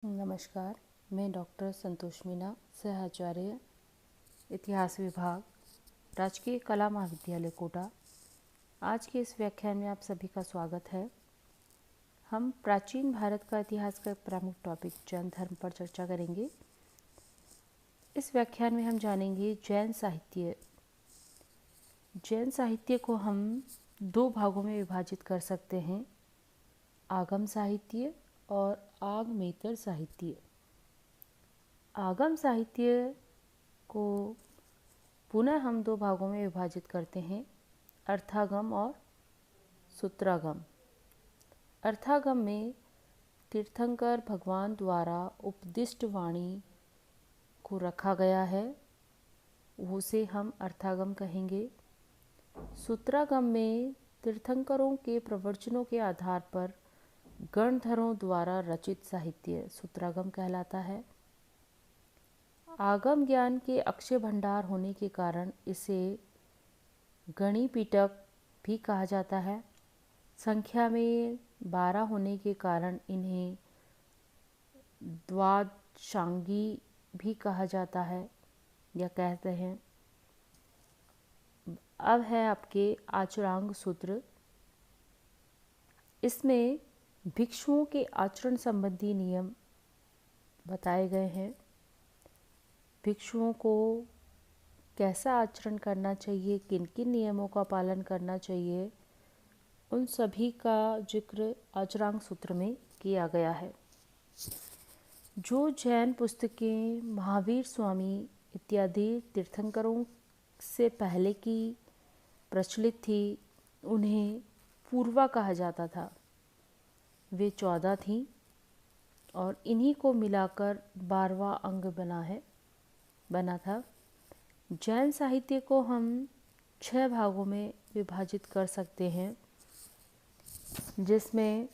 नमस्कार। मैं डॉक्टर संतोष मीना, सहआचार्य, इतिहास विभाग, राजकीय कला महाविद्यालय कोटा। आज के इस व्याख्यान में आप सभी का स्वागत है। हम प्राचीन भारत का इतिहास का एक प्रमुख टॉपिक जैन धर्म पर चर्चा करेंगे। इस व्याख्यान में हम जानेंगे जैन साहित्य। जैन साहित्य को हम दो भागों में विभाजित कर सकते हैं, आगम साहित्य और आगमेतर साहित्य। आगम साहित्य को पुनः हम दो भागों में विभाजित करते हैं, अर्थागम और सूत्रागम। अर्थागम में तीर्थंकर भगवान द्वारा उपदिष्ट वाणी को रखा गया है, उसे हम अर्थागम कहेंगे। सूत्रागम में तीर्थंकरों के प्रवचनों के आधार पर गणधरों द्वारा रचित साहित्य सूत्रागम कहलाता है। आगम ज्ञान के अक्षय भंडार होने के कारण इसे गणिपीटक भी कहा जाता है। संख्या में 12 होने के कारण इन्हें द्वादशांगी भी कहा जाता है या कहते हैं। अब है आपके आचरांग सूत्र। इसमें भिक्षुओं के आचरण संबंधी नियम बताए गए हैं। भिक्षुओं को कैसा आचरण करना चाहिए, किन किन नियमों का पालन करना चाहिए, उन सभी का जिक्र आचरांग सूत्र में किया गया है। जो जैन पुस्तकें महावीर स्वामी इत्यादि तीर्थंकरों से पहले की प्रचलित थी, उन्हें पूर्वा कहा जाता था। वे 14 थीं और इन्हीं को मिलाकर 12वां अंग बना था। जैन साहित्य को हम 6 भागों में विभाजित कर सकते हैं, जिसमें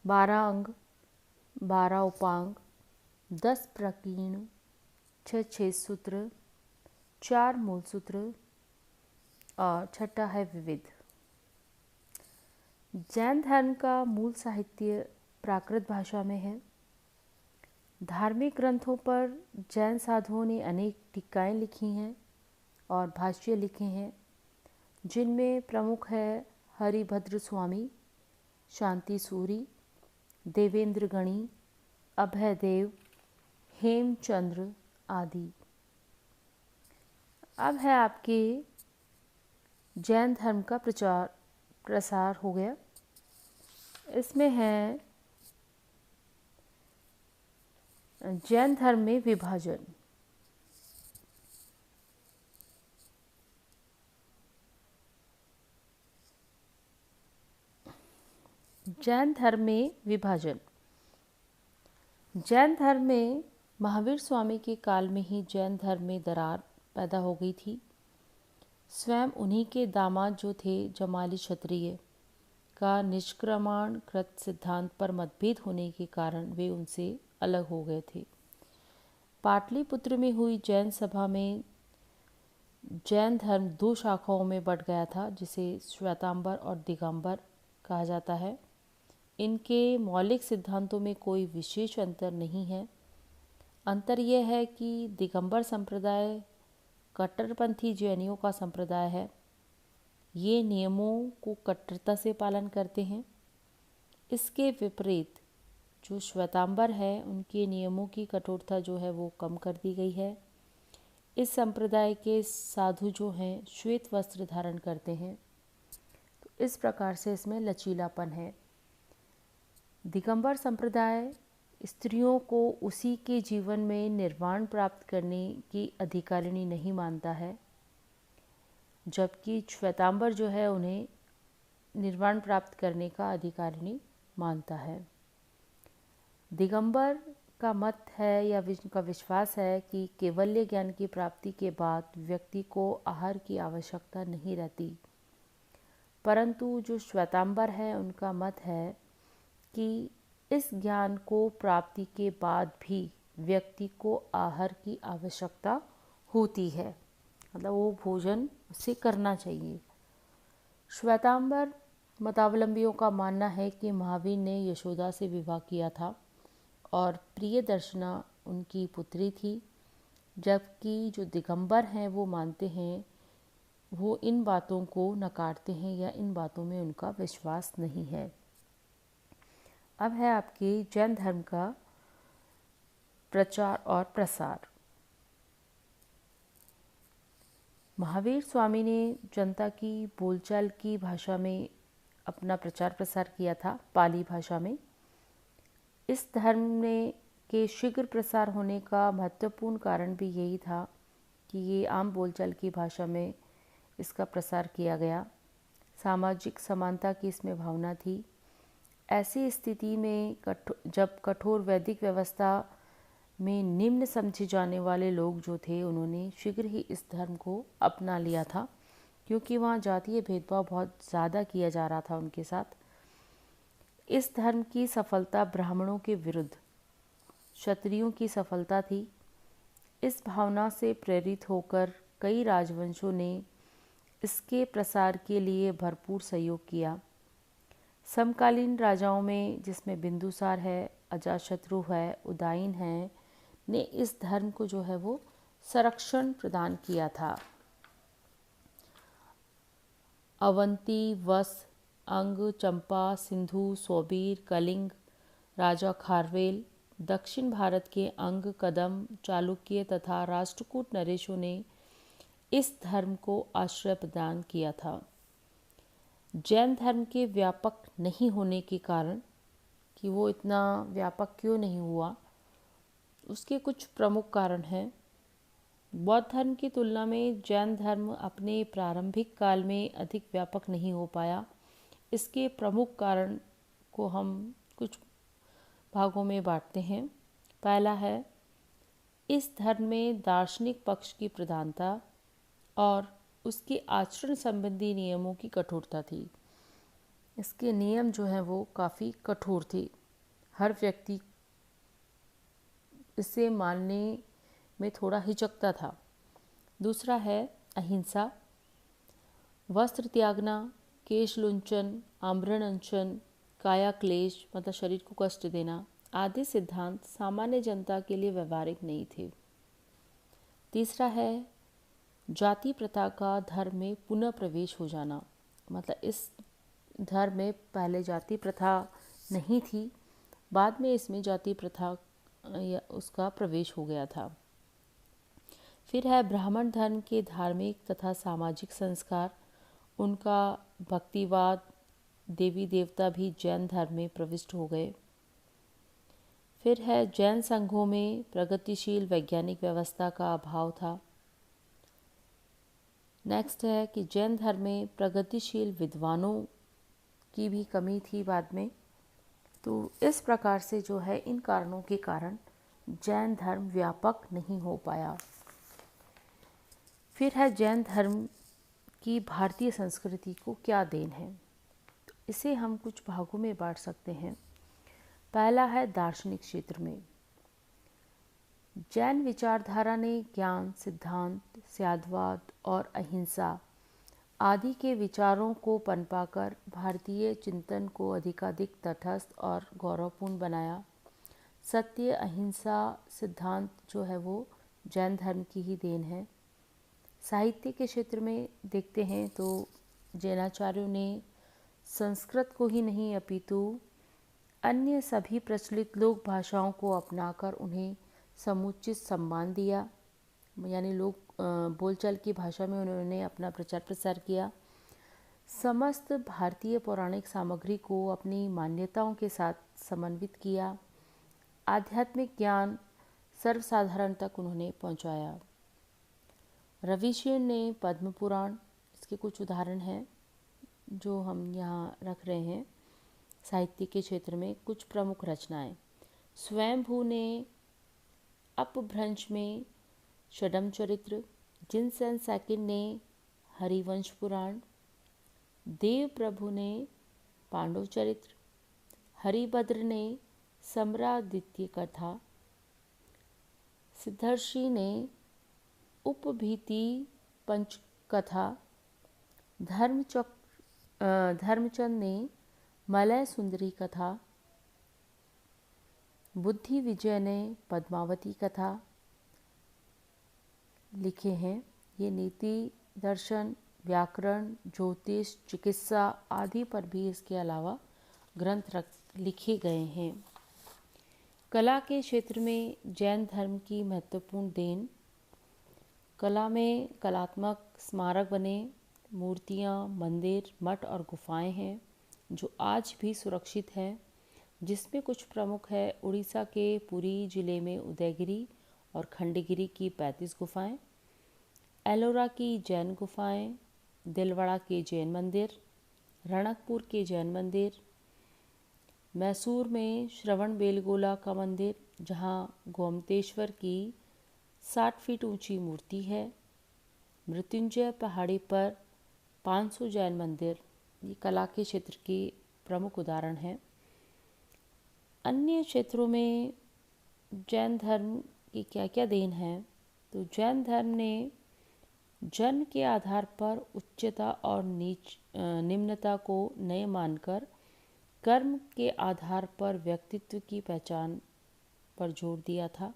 12 अंग, 12 उपांग, 10 प्रकीर्ण, 6 सूत्र, 4 मूल सूत्र और 6 है विविध। जैन धर्म का मूल साहित्य प्राकृत भाषा में है। धार्मिक ग्रंथों पर जैन साधुओं ने अनेक टीकाएँ लिखी हैं और भाष्य लिखे हैं, जिनमें प्रमुख है हरिभद्र स्वामी, शांति सूरी, देवेंद्र गणी, अभयदेव, हेमचंद्र आदि। अब है आपके जैन धर्म का प्रसार हो गया। इसमें है जैन धर्म में विभाजन। जैन धर्म में विभाजन। जैन धर्म में महावीर स्वामी के काल में ही जैन धर्म में दरार पैदा हो गई थी। स्वयं उन्हीं के दामाद जो थे जमाली क्षत्रिय का निष्क्रमण कृत सिद्धांत पर मतभेद होने के कारण वे उनसे अलग हो गए थे। पाटलिपुत्र में हुई जैन सभा में जैन धर्म 2 शाखाओं में बंट गया था, जिसे श्वेतांबर और दिगंबर कहा जाता है। इनके मौलिक सिद्धांतों में कोई विशेष अंतर नहीं है। अंतर यह है कि दिगंबर संप्रदाय कट्टरपंथी जैनियों का संप्रदाय है। ये नियमों को कट्टरता से पालन करते हैं। इसके विपरीत जो श्वेतांबर है, उनके नियमों की कठोरता जो है वो कम कर दी गई है। इस संप्रदाय के साधु जो हैं श्वेत वस्त्र धारण करते हैं, तो इस प्रकार से इसमें लचीलापन है। दिगंबर संप्रदाय स्त्रियों को उसी के जीवन में निर्वाण प्राप्त करने की अधिकारिणी नहीं मानता है, जबकि श्वेतांबर जो है उन्हें निर्वाण प्राप्त करने का अधिकारिणी मानता है। दिगंबर का मत है या उनका विश्वास है कि केवल्य ज्ञान की प्राप्ति के बाद व्यक्ति को आहार की आवश्यकता नहीं रहती, परंतु जो श्वेतांबर है उनका मत है कि इस ज्ञान को प्राप्ति के बाद भी व्यक्ति को आहार की आवश्यकता होती है, मतलब वो भोजन उसे करना चाहिए। श्वेतांबर मतावलंबियों का मानना है कि महावीर ने यशोदा से विवाह किया था और प्रियदर्शना उनकी पुत्री थी, जबकि जो दिगंबर हैं वो मानते हैं, वो इन बातों को नकारते हैं या इन बातों में उनका विश्वास नहीं है। अब है आपके जैन धर्म का प्रचार और प्रसार। महावीर स्वामी ने जनता की बोलचाल की भाषा में अपना प्रचार प्रसार किया था, पाली भाषा में। इस धर्म में के शीघ्र प्रसार होने का महत्वपूर्ण कारण भी यही था कि ये आम बोलचाल की भाषा में इसका प्रसार किया गया। सामाजिक समानता की इसमें भावना थी। ऐसी स्थिति में जब कठोर वैदिक व्यवस्था में निम्न समझे जाने वाले लोग जो थे, उन्होंने शीघ्र ही इस धर्म को अपना लिया था, क्योंकि वहाँ जातीय भेदभाव बहुत ज़्यादा किया जा रहा था उनके साथ। इस धर्म की सफलता ब्राह्मणों के विरुद्ध क्षत्रियों की सफलता थी। इस भावना से प्रेरित होकर कई राजवंशों ने इसके प्रसार के लिए भरपूर सहयोग किया। समकालीन राजाओं में, जिसमें बिंदुसार है, अजातशत्रु है, उदयन है, ने इस धर्म को जो है वो संरक्षण प्रदान किया था। अवंती, वस, अंग, चंपा, सिंधु, सोबीर, कलिंग, राजा खारवेल, दक्षिण भारत के अंग, कदम, चालुक्य तथा राष्ट्रकूट नरेशों ने इस धर्म को आश्रय प्रदान किया था। जैन धर्म के व्यापक नहीं होने के कारण, कि वो इतना व्यापक क्यों नहीं हुआ, उसके कुछ प्रमुख कारण हैं। बौद्ध धर्म की तुलना में जैन धर्म अपने प्रारंभिक काल में अधिक व्यापक नहीं हो पाया। इसके प्रमुख कारण को हम कुछ भागों में बांटते हैं। पहला है, इस धर्म में दार्शनिक पक्ष की प्रधानता और उसके आचरण संबंधी नियमों की कठोरता थी। इसके नियम जो हैं वो काफ़ी कठोर थे। हर व्यक्ति इसे मानने में थोड़ा हिचकता था। दूसरा है अहिंसा। वस्त्र त्यागना, केश लुंचन, आभरण अनशन, काया क्लेश मतलब शरीर को कष्ट देना आदि सिद्धांत सामान्य जनता के लिए व्यवहारिक नहीं थे। तीसरा है जाति प्रथा का धर्म में पुनः प्रवेश हो जाना। मतलब इस धर्म में पहले जाति प्रथा नहीं थी, बाद में इसमें जाति प्रथा या उसका प्रवेश हो गया था। फिर है ब्राह्मण धर्म के धार्मिक तथा सामाजिक संस्कार, उनका भक्तिवाद, देवी देवता भी जैन धर्म में प्रविष्ट हो गए। फिर है जैन संघों में प्रगतिशील वैज्ञानिक व्यवस्था का अभाव था। नेक्स्ट है कि जैन धर्म में प्रगतिशील विद्वानों की भी कमी थी बाद में। तो इस प्रकार से जो है, इन कारणों के कारण जैन धर्म व्यापक नहीं हो पाया। फिर है जैन धर्म की भारतीय संस्कृति को क्या देन है। तो इसे हम कुछ भागों में बांट सकते हैं। पहला है दार्शनिक क्षेत्र में। जैन विचारधारा ने ज्ञान, सिद्धांत, स्याद्वाद और अहिंसा आदि के विचारों को पनपाकर भारतीय चिंतन को अधिकाधिक तटस्थ और गौरवपूर्ण बनाया। सत्य, अहिंसा सिद्धांत जो है वो जैन धर्म की ही देन है। साहित्य के क्षेत्र में देखते हैं तो जैनाचार्यों ने संस्कृत को ही नहीं अपितु अन्य सभी प्रचलित लोक भाषाओं को अपनाकर उन्हें समुचित सम्मान दिया। यानी लोग बोलचाल की भाषा में उन्होंने अपना प्रचार प्रसार किया। समस्त भारतीय पौराणिक सामग्री को अपनी मान्यताओं के साथ समन्वित किया। आध्यात्मिक ज्ञान सर्वसाधारण तक उन्होंने पहुंचाया। रविशेन ने पद्म पुराण, इसके कुछ उदाहरण हैं जो हम यहाँ रख रहे हैं। साहित्य के क्षेत्र में कुछ प्रमुख रचनाएं। स्वयंभू ने अपभ्रंश में षडम चरित्र, जिनसेन सेकंड ने हरिवंश पुराण, देव प्रभु ने पांडव चरित्र, हरिभद्र ने सम्रादित्य कथा, सिद्धर्षि ने उपभीति पंचकथा, धर्मचंद ने मलय सुंदरी कथा, बुद्धि विजय ने पद्मावती कथा लिखे हैं। ये नीति, दर्शन, व्याकरण, ज्योतिष, चिकित्सा आदि पर भी इसके अलावा ग्रंथ लिखे गए हैं। कला के क्षेत्र में जैन धर्म की महत्वपूर्ण देन। कला में कलात्मक स्मारक बने, मूर्तियाँ, मंदिर, मठ और गुफाएं हैं जो आज भी सुरक्षित हैं, जिसमें कुछ प्रमुख है उड़ीसा के पुरी जिले में उदयगिरी और खंडगिरी की 35 गुफाएं, एलोरा की जैन गुफाएं, दिलवाड़ा के जैन मंदिर, रणकपुर के जैन मंदिर, मैसूर में श्रवण बेलगोला का मंदिर जहां गोमतेश्वर की 60 फीट ऊंची मूर्ति है, मृत्युंजय पहाड़ी पर 500 जैन मंदिर। ये कला के क्षेत्र के प्रमुख उदाहरण हैं। अन्य क्षेत्रों में जैन धर्म की क्या क्या देन है, तो जैन धर्म ने जन्म के आधार पर उच्चता और निम्नता को नए मानकर कर्म के आधार पर व्यक्तित्व की पहचान पर जोर दिया था।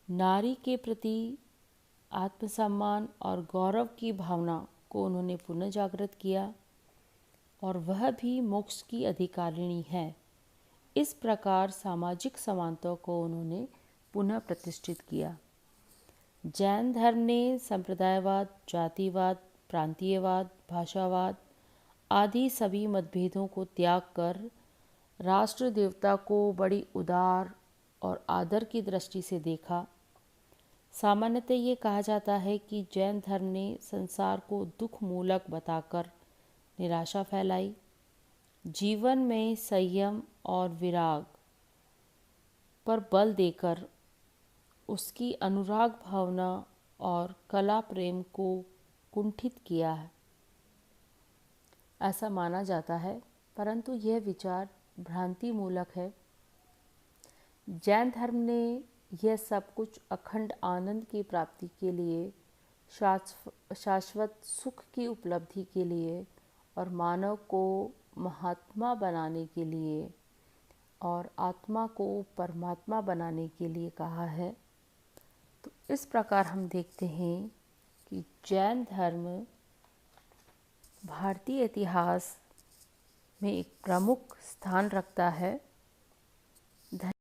नारी के प्रति आत्मसम्मान और गौरव की भावना को उन्होंने पुनः जागृत किया और वह भी मोक्ष की अधिकारिणी है। इस प्रकार सामाजिक समानता को उन्होंने पुनः प्रतिष्ठित किया। जैन धर्म ने संप्रदायवाद, जातिवाद, प्रांतीयवाद, भाषावाद आदि सभी मतभेदों को त्याग कर राष्ट्र देवता को बड़ी उदार और आदर की दृष्टि से देखा। सामान्यतः ये कहा जाता है कि जैन धर्म ने संसार को दुख मूलक बताकर निराशा फैलाई, जीवन में संयम और विराग पर बल देकर उसकी अनुराग भावना और कला प्रेम को कुंठित किया है, ऐसा माना जाता है। परंतु यह विचार भ्रांति मूलक है। जैन धर्म ने यह सब कुछ अखंड आनंद की प्राप्ति के लिए, शाश्वत सुख की उपलब्धि के लिए और मानव को महात्मा बनाने के लिए और आत्मा को परमात्मा बनाने के लिए कहा है। तो इस प्रकार हम देखते हैं कि जैन धर्म भारतीय इतिहास में एक प्रमुख स्थान रखता है।